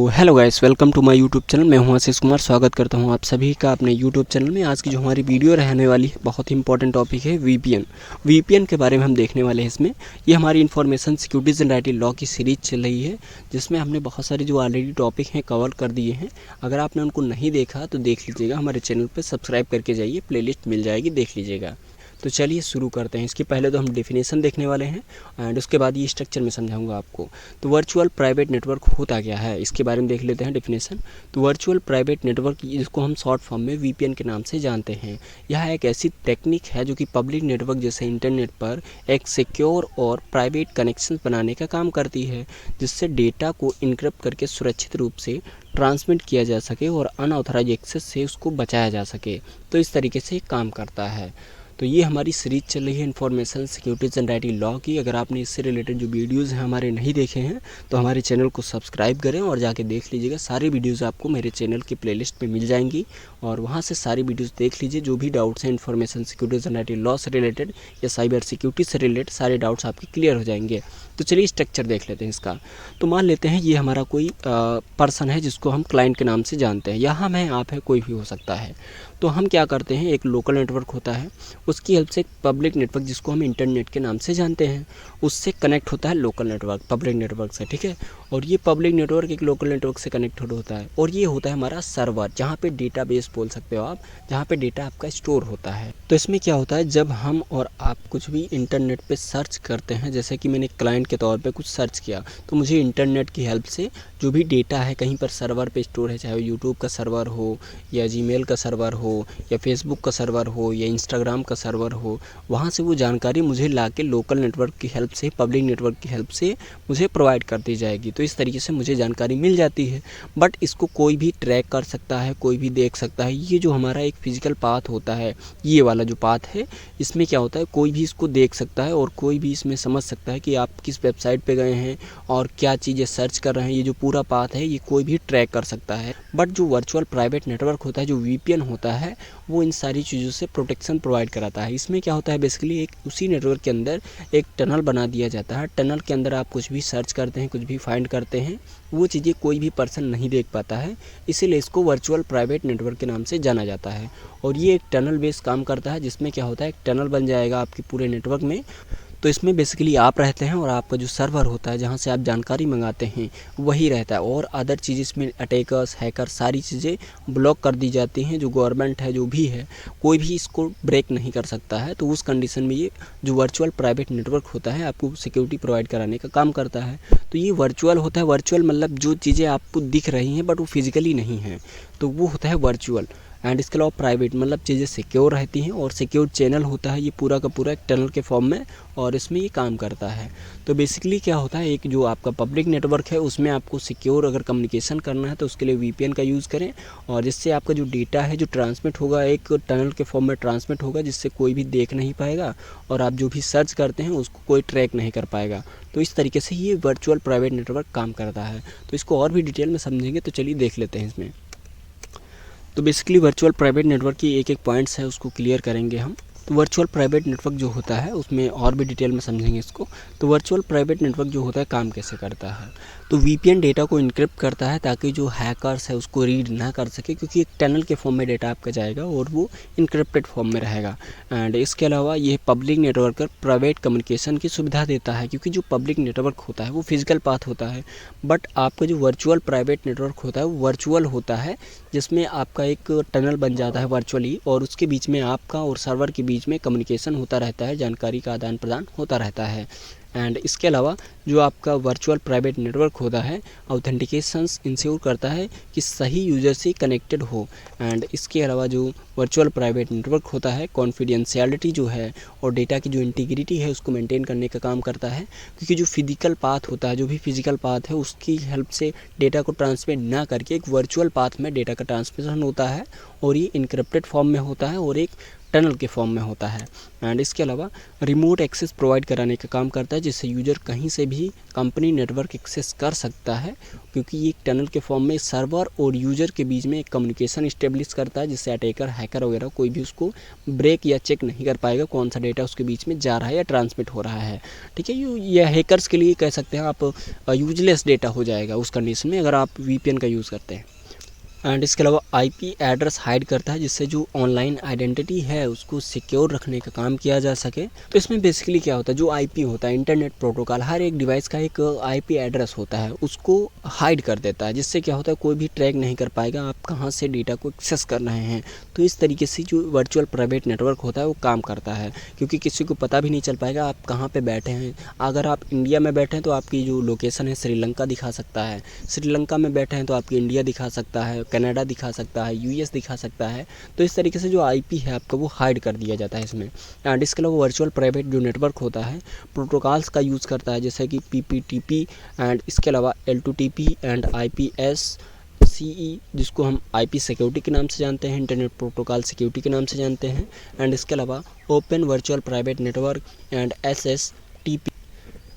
Hello guys, welcome to my YouTube channel. मैं हूं आशीष कुमार। स्वागत करता हूं आप सभी का अपने यूट्यूब चैनल में। आज की जो हमारी वीडियो रहने वाली है, बहुत ही इंपॉर्टेंट टॉपिक है वीपीएन के बारे में हम देखने वाले हैं इसमें। ये हमारी information securities and IT law की सीरीज चल रही है, जिसमें हमने बहुत सारे जो ऑलरेडी टॉपिक हैं कवर कर दिए हैं। अगर आपने उनको नहीं देखा तो देख लीजिएगा, हमारे चैनल पर सब्सक्राइब करके जाइए, प्लेलिस्ट मिल जाएगी, देख लीजिएगा। तो चलिए शुरू करते हैं। इसके पहले तो हम डेफिनेशन देखने वाले हैं एंड उसके बाद ये स्ट्रक्चर में समझाऊंगा आपको। तो वर्चुअल प्राइवेट नेटवर्क होता क्या है, इसके बारे में देख लेते हैं डेफिनेशन। तो वर्चुअल प्राइवेट नेटवर्क, जिसको हम शॉर्ट फॉर्म में वीपीएन के नाम से जानते हैं, यह एक ऐसी टेक्निक है जो कि पब्लिक नेटवर्क जैसे इंटरनेट पर एक सिक्योर और प्राइवेट कनेक्शन बनाने का काम करती है, जिससे डेटा को इनक्रिप्ट करके सुरक्षित रूप से ट्रांसमिट किया जा सके और अनऑथराइज एक्सेस से उसको बचाया जा सके। तो इस तरीके से काम करता है। तो ये हमारी सीरीज चल रही है information securities and IT law की। अगर आपने इससे रिलेटेड जो वीडियोज़ हैं हमारे नहीं देखे हैं तो हमारे चैनल को सब्सक्राइब करें और जाके देख लीजिएगा। सारी वीडियोज़ आपको मेरे चैनल की प्लेलिस्ट में मिल जाएंगी और वहाँ से सारी वीडियोज़ देख लीजिए। जो भी डाउट्स हैं information securities and IT law से रिलेटेड या साइबर सिक्योरिटी से रिलेटेड, सारे डाउट्स आपके क्लियर हो जाएंगे। तो चलिए स्ट्रक्चर देख लेते हैं इसका। तो मान लेते हैं ये हमारा कोई पर्सन है जिसको हम क्लाइंट के नाम से जानते हैं, या हम हैं, आप है, कोई भी हो सकता है। तो हम क्या करते हैं, एक लोकल नेटवर्क होता है, उसकी हेल्प से एक पब्लिक नेटवर्क जिसको हम इंटरनेट के नाम से जानते हैं, उससे कनेक्ट होता है लोकल नेटवर्क पब्लिक नेटवर्क से, ठीक है। और ये पब्लिक नेटवर्क एक लोकल नेटवर्क से कनेक्ट होता है और ये होता है हमारा सर्वर, जहाँ पे डेटाबेस बोल सकते हो आप, जहाँ पे डेटा आपका स्टोर होता है। तो इसमें क्या होता है, जब हम और आप कुछ भी इंटरनेट पे सर्च करते हैं, जैसे कि मैंने क्लाइंट के तौर पे कुछ सर्च किया, तो मुझे इंटरनेट की हेल्प से जो भी डेटा है कहीं पर सर्वर पे स्टोर है, चाहे वो यूट्यूब का सर्वर हो या जीमेल का सर्वर हो या फेसबुक का सर्वर हो या इंस्टाग्राम का सर्वर हो, वहाँ से वो जानकारी मुझे लाके लोकल नेटवर्क की हेल्प से, पब्लिक नेटवर्क की हेल्प से मुझे प्रोवाइड कर दी जाएगी। तो इस तरीके से मुझे जानकारी मिल जाती है। बट इसको कोई भी ट्रैक कर सकता है, कोई भी देख सकता है। ये जो हमारा एक फिजिकल पाथ होता है, ये वाला जो पाथ है, इसमें क्या होता है, कोई भी इसको देख सकता है और कोई भी इसमें समझ सकता है कि आप किस वेबसाइट पे गए हैं और क्या चीज़ें सर्च कर रहे हैं। ये जो पूरा पाथ है ये कोई भी ट्रैक कर सकता है। बट जो वर्चुअल प्राइवेट नेटवर्क होता है, जो वीपीएन होता है, वो इन सारी चीज़ों से प्रोटेक्शन प्रोवाइड कराता है। इसमें क्या होता है, बेसिकली एक उसी नेटवर्क के अंदर एक टनल बना दिया जाता है। टनल के अंदर आप कुछ भी सर्च करते हैं, कुछ भी फाइंड करते हैं, वो चीज़ें कोई भी पर्सन नहीं देख पाता है, इसीलिए इसको वर्चुअल प्राइवेट नेटवर्क के नाम से जाना जाता है। और ये एक टनल बेस्ड काम करता है, जिसमें क्या होता है, एक टनल बन जाएगा आपके पूरे नेटवर्क में। तो इसमें बेसिकली आप रहते हैं और आपका जो सर्वर होता है, जहाँ से आप जानकारी मंगाते हैं, वही रहता है। और अदर चीज़ इसमें अटैकर्स, हैकर, सारी चीज़ें ब्लॉक कर दी जाती हैं। जो गवर्नमेंट है, जो भी है, कोई भी इसको ब्रेक नहीं कर सकता है। तो उस कंडीशन में ये जो वर्चुअल प्राइवेट नेटवर्क होता है, आपको सिक्योरिटी प्रोवाइड कराने का काम करता है। तो ये वर्चुअल होता है। वर्चुअल मतलब जो चीज़ें आपको दिख रही हैं बट वो फिजिकली नहीं है, तो वो होता है वर्चुअल। एंड इसके अलावा प्राइवेट मतलब चीज़ें सिक्योर रहती हैं और सिक्योर चैनल होता है ये पूरा का पूरा एक टनल के फॉर्म में, और इसमें ये काम करता है। तो बेसिकली क्या होता है, एक जो आपका पब्लिक नेटवर्क है उसमें आपको सिक्योर अगर कम्युनिकेशन करना है तो उसके लिए वीपीएन का यूज़ करें, और जिससे आपका जो डेटा है जो ट्रांसमिट होगा एक टनल के फॉर्म में ट्रांसमिट होगा, जिससे कोई भी देख नहीं पाएगा और आप जो भी सर्च करते हैं उसको कोई ट्रैक नहीं कर पाएगा। तो इस तरीके से ये वर्चुअल प्राइवेट नेटवर्क काम करता है। तो इसको और भी डिटेल में समझेंगे, तो चलिए देख लेते हैं इसमें। तो बेसिकली वर्चुअल प्राइवेट नेटवर्क की एक एक पॉइंट्स है, उसको क्लियर करेंगे हम। तो वर्चुअल प्राइवेट नेटवर्क जो होता है उसमें और भी डिटेल में समझेंगे इसको। तो वर्चुअल प्राइवेट नेटवर्क जो होता है काम कैसे करता है, तो वीपीएन डेटा को इनक्रिप्ट करता है ताकि जो हैकर्स है उसको रीड ना कर सके, क्योंकि एक टनल के फॉर्म में डेटा आपका जाएगा और वो इनक्रिप्टेड फॉर्म में रहेगा। एंड इसके अलावा ये पब्लिक नेटवर्क पर प्राइवेट कम्युनिकेशन की सुविधा देता है, क्योंकि जो पब्लिक नेटवर्क होता है वो फिजिकल पाथ होता है, बट आपका जो वर्चुअल प्राइवेट नेटवर्क होता है वो वर्चुअल होता है, जिसमें आपका एक टनल बन जाता है वर्चुअली, और उसके बीच में आपका और सर्वर के बीच में कम्युनिकेशन होता रहता है, जानकारी का आदान प्रदान होता रहता है। एंड इसके अलावा जो आपका वर्चुअल प्राइवेट नेटवर्क होता है ऑथेंटिकेशंस इंश्योर करता है कि सही यूज़र से कनेक्टेड हो। एंड इसके अलावा जो वर्चुअल प्राइवेट नेटवर्क होता है कॉन्फिडेंशियलिटी जो है और डेटा की जो इंटीग्रिटी है उसको मेंटेन करने का काम करता है, क्योंकि जो फिजिकल पाथ होता है, जो भी फिजिकल पाथ है, उसकी हेल्प से डेटा को ट्रांसमिट ना करके एक वर्चुअल पाथ में डेटा का ट्रांसमिशन होता है, और ये इनक्रिप्टेड फॉर्म में होता है और एक टनल के फॉर्म में होता है। एंड इसके अलावा रिमोट एक्सेस प्रोवाइड कराने का काम करता है, जिससे यूजर कहीं से भी कंपनी नेटवर्क एक्सेस कर सकता है, क्योंकि ये टनल के फॉर्म में सर्वर और यूजर के बीच में एक कम्युनिकेशन इस्टेब्लिश करता है, जिससे अटैकर, हैकर वगैरह कोई भी उसको ब्रेक या चेक नहीं कर पाएगा कौन सा डेटा उसके बीच में जा रहा है या ट्रांसमिट हो रहा है। ठीक है, ये हैकर्स के लिए कह सकते हैं आप यूजलेस डेटा हो जाएगा उस कंडीशन में अगर आप वीपीएन का यूज़ करते हैं। एंड इसके अलावा आईपी एड्रेस हाइड करता है, जिससे जो ऑनलाइन आइडेंटिटी है उसको सिक्योर रखने का काम किया जा सके। तो इसमें बेसिकली क्या होता है, जो आईपी होता है, इंटरनेट प्रोटोकॉल, हर एक डिवाइस का एक आईपी एड्रेस होता है, उसको हाइड कर देता है, जिससे क्या होता है कोई भी ट्रैक नहीं कर पाएगा आप कहाँ से डेटा को एक्सेस कर रहे हैं। तो इस तरीके से जो वर्चुअल प्राइवेट नेटवर्क होता है वो काम करता है, क्योंकि किसी को पता भी नहीं चल पाएगा आप कहाँ पर बैठे हैं। अगर आप इंडिया में बैठे हैं तो आपकी जो लोकेशन है श्रीलंका दिखा सकता है, श्रीलंका में बैठे हैं तो आपकी इंडिया दिखा सकता है, कनाडा दिखा सकता है, यूएस दिखा सकता है। तो इस तरीके से जो आईपी है आपका वो हाइड कर दिया जाता है इसमें। एंड इसके अलावा वर्चुअल प्राइवेट जो नेटवर्क होता है प्रोटोकॉल्स का यूज़ करता है, जैसे कि पीपीटीपी एंड इसके अलावा L2TP एंड IPS-CE, जिसको हम आईपी सिक्योरिटी के नाम से जानते हैं, इंटरनेट प्रोटोकॉल सिक्योरिटी के नाम से जानते हैं। एंड इसके अलावा open virtual private network and SSTP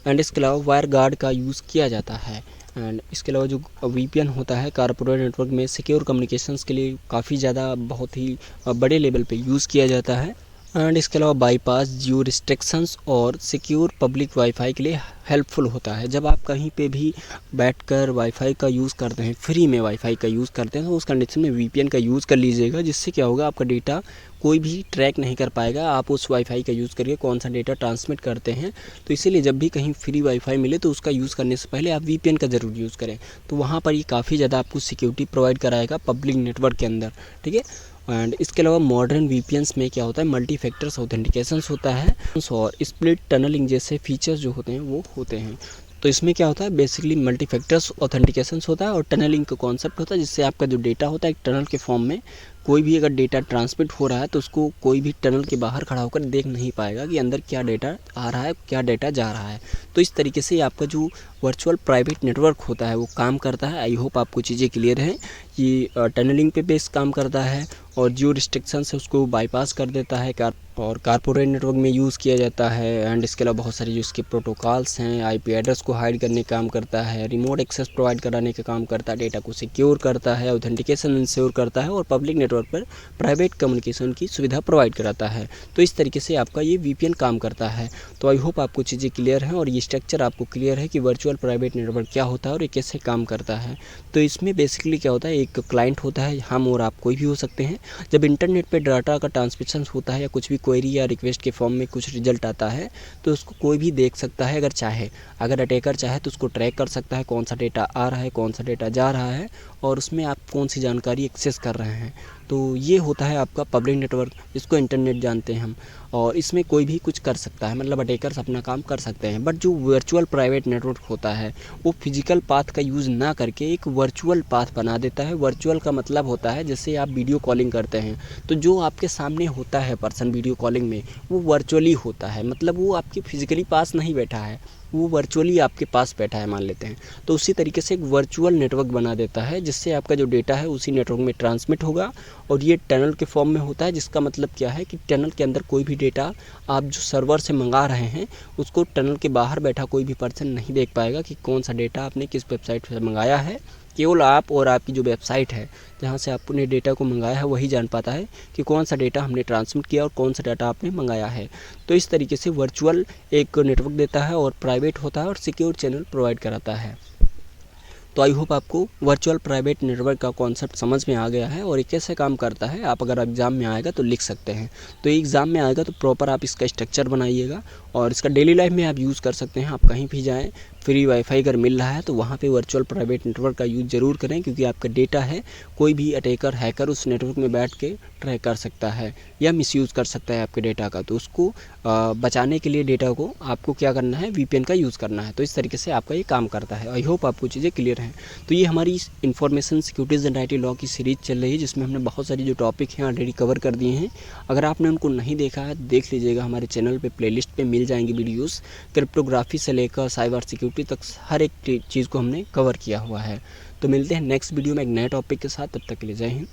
and इसके अलावा वायर गार्ड का यूज़ किया जाता है। एंड इसके अलावा जो वीपीएन होता है कॉर्पोरेट नेटवर्क में सिक्योर कम्युनिकेशंस के लिए काफ़ी ज़्यादा बहुत ही बड़े लेवल पे यूज़ किया जाता है। एंड इसके अलावा बाईपास, जियो रिस्ट्रिक्शंस और सिक्योर पब्लिक वाईफाई के लिए हेल्पफुल होता है। जब आप कहीं पे भी बैठकर वाईफाई का यूज़ करते हैं, फ्री में वाईफाई का यूज़ करते हैं, तो उस कंडीशन में वीपीएन का यूज़ कर लीजिएगा, जिससे क्या होगा आपका डेटा कोई भी ट्रैक नहीं कर पाएगा आप उस वाईफाई का यूज़ करके कौन सा डेटा ट्रांसमिट करते हैं। तो इसीलिए जब भी कहीं फ्री वाईफाई मिले तो उसका यूज़ करने से पहले आप वीपीएन का ज़रूर यूज़ करें, तो वहाँ पर ये काफ़ी ज़्यादा आपको सिक्योरिटी प्रोवाइड कराएगा पब्लिक नेटवर्क के अंदर। ठीक है, एंड इसके अलावा मॉडर्न वीपीएन्स में क्या होता है, मल्टी फैक्टर्स ऑथेंटिकेशंस होता है और स्प्लिट टनलिंग जैसे फीचर्स जो होते हैं वो होते हैं। तो इसमें क्या होता है, बेसिकली मल्टी फैक्टर्स ऑथेंटिकेशंस होता है और टनलिंग का कॉन्सेप्ट होता है, जिससे आपका जो डेटा होता है एक टनल के फॉर्म में कोई भी अगर डेटा ट्रांसमिट हो रहा है तो उसको कोई भी टनल के बाहर खड़ा होकर देख नहीं पाएगा कि अंदर क्या डेटा आ रहा है, क्या डेटा जा रहा है। तो इस तरीके से आपका जो वर्चुअल प्राइवेट नेटवर्क होता है वो काम करता है। आई होप आपको चीज़ें क्लियर हैं। ये टनलिंग पे बेस काम करता है और जियो रिस्ट्रिक्शन है उसको बाईपास कर देता है और कारपोरेट नेटवर्क में यूज़ किया जाता है। एंड इसके अलावा बहुत सारे जो इसके प्रोटोकॉल्स हैं, आईपी एड्रेस को हाइड करने का काम करता है, रिमोट एक्सेस प्रोवाइड कराने का काम करता है, डेटा को सिक्योर करता है, ऑथेंटिकेशन इंश्योर करता है और पब्लिक नेटवर्क पर प्राइवेट कम्युनिकेशन की सुविधा प्रोवाइड कराता है। तो इस तरीके से आपका ये वीपीएन काम करता है। तो आई होप आपको चीज़ें क्लियर हैं और ये स्ट्रक्चर आपको क्लियर है कि वर्चुअल प्राइवेट नेटवर्क क्या होता है और ये कैसे काम करता है। तो इसमें बेसिकली क्या होता है, एक क्लाइंट होता है, हम और आप कोई भी हो सकते हैं। जब इंटरनेट पे डाटा का ट्रांसमिशन होता है या कुछ भी क्वेरी या रिक्वेस्ट के फॉर्म में कुछ रिजल्ट आता है तो उसको कोई भी देख सकता है अगर चाहे। अगर अटैकर चाहे तो उसको ट्रैक कर सकता है कौन सा डेटा आ रहा है, कौन सा डेटा जा रहा है और उसमें आप कौन सी जानकारी एक्सेस कर रहे हैं। तो ये होता है आपका पब्लिक नेटवर्क, जिसको इंटरनेट जानते हैं हम। और इसमें कोई भी कुछ कर सकता है, मतलब अटैकर्स अपना काम कर सकते हैं। बट जो वर्चुअल प्राइवेट नेटवर्क होता है वो फिजिकल पाथ का यूज़ ना करके एक वर्चुअल पाथ बना देता है। वर्चुअल का मतलब होता है जैसे आप वीडियो कॉलिंग करते हैं तो जो आपके सामने होता है पर्सन वीडियो कॉलिंग में वो वर्चुअली होता है, मतलब वो आपके फिजिकली पास नहीं बैठा है, वो वर्चुअली आपके पास बैठा है मान लेते हैं। तो उसी तरीके से एक वर्चुअल नेटवर्क बना देता है जिससे आपका जो डेटा है उसी नेटवर्क में ट्रांसमिट होगा और ये टनल के फॉर्म में होता है, जिसका मतलब क्या है कि टनल के अंदर कोई भी डेटा आप जो सर्वर से मंगा रहे हैं उसको टनल के बाहर बैठा कोई भी पर्सन नहीं देख पाएगा कि कौन सा डेटा आपने किस वेबसाइट से मंगाया है। केवल आप और आपकी जो वेबसाइट है जहाँ से आपने डेटा को मंगाया है वही जान पाता है कि कौन सा डेटा हमने ट्रांसमिट किया और कौन सा डाटा आपने मंगाया है। तो इस तरीके से वर्चुअल एक नेटवर्क देता है और प्राइवेट होता है और सिक्योर चैनल प्रोवाइड कराता है। तो आई होप आपको वर्चुअल प्राइवेट नेटवर्क का कॉन्सेप्ट समझ में आ गया है और ये कैसे काम करता है। आप अगर एग्ज़ाम में आएगा तो लिख सकते हैं, तो एग्ज़ाम में आएगा तो प्रॉपर आप इसका स्ट्रक्चर बनाइएगा और इसका डेली लाइफ में आप यूज़ कर सकते हैं। आप कहीं भी जाएँ, फ्री वाईफाई अगर मिल रहा है तो वहाँ पे वर्चुअल प्राइवेट नेटवर्क का यूज़ ज़रूर करें, क्योंकि आपका डेटा है कोई भी अटैकर, हैकर उस नेटवर्क में बैठ के ट्रैक कर सकता है या मिसयूज़ कर सकता है आपके डेटा का। तो उसको बचाने के लिए डेटा को आपको क्या करना है, वीपीएन का यूज़ करना है। तो इस तरीके से आपका ये काम करता है। आई होप आपको चीज़ें क्लियर हैं। तो ये हमारी information securities and IT law की सीरीज़ चल रही है, जिसमें हमने बहुत सारी जो टॉपिक हैं ऑलरेडी कवर कर दिए हैं। अगर आपने उनको नहीं देखा है देख लीजिएगा, हमारे चैनल पे प्लेलिस्ट पे मिल जाएंगी वीडियोस। क्रिप्टोग्राफी से लेकर साइबर सिक्योरिटी तक हर एक चीज़ को हमने कवर किया हुआ है। तो मिलते हैं नेक्स्ट वीडियो में एक नए टॉपिक के साथ, तब तक के लिए जय हिंद।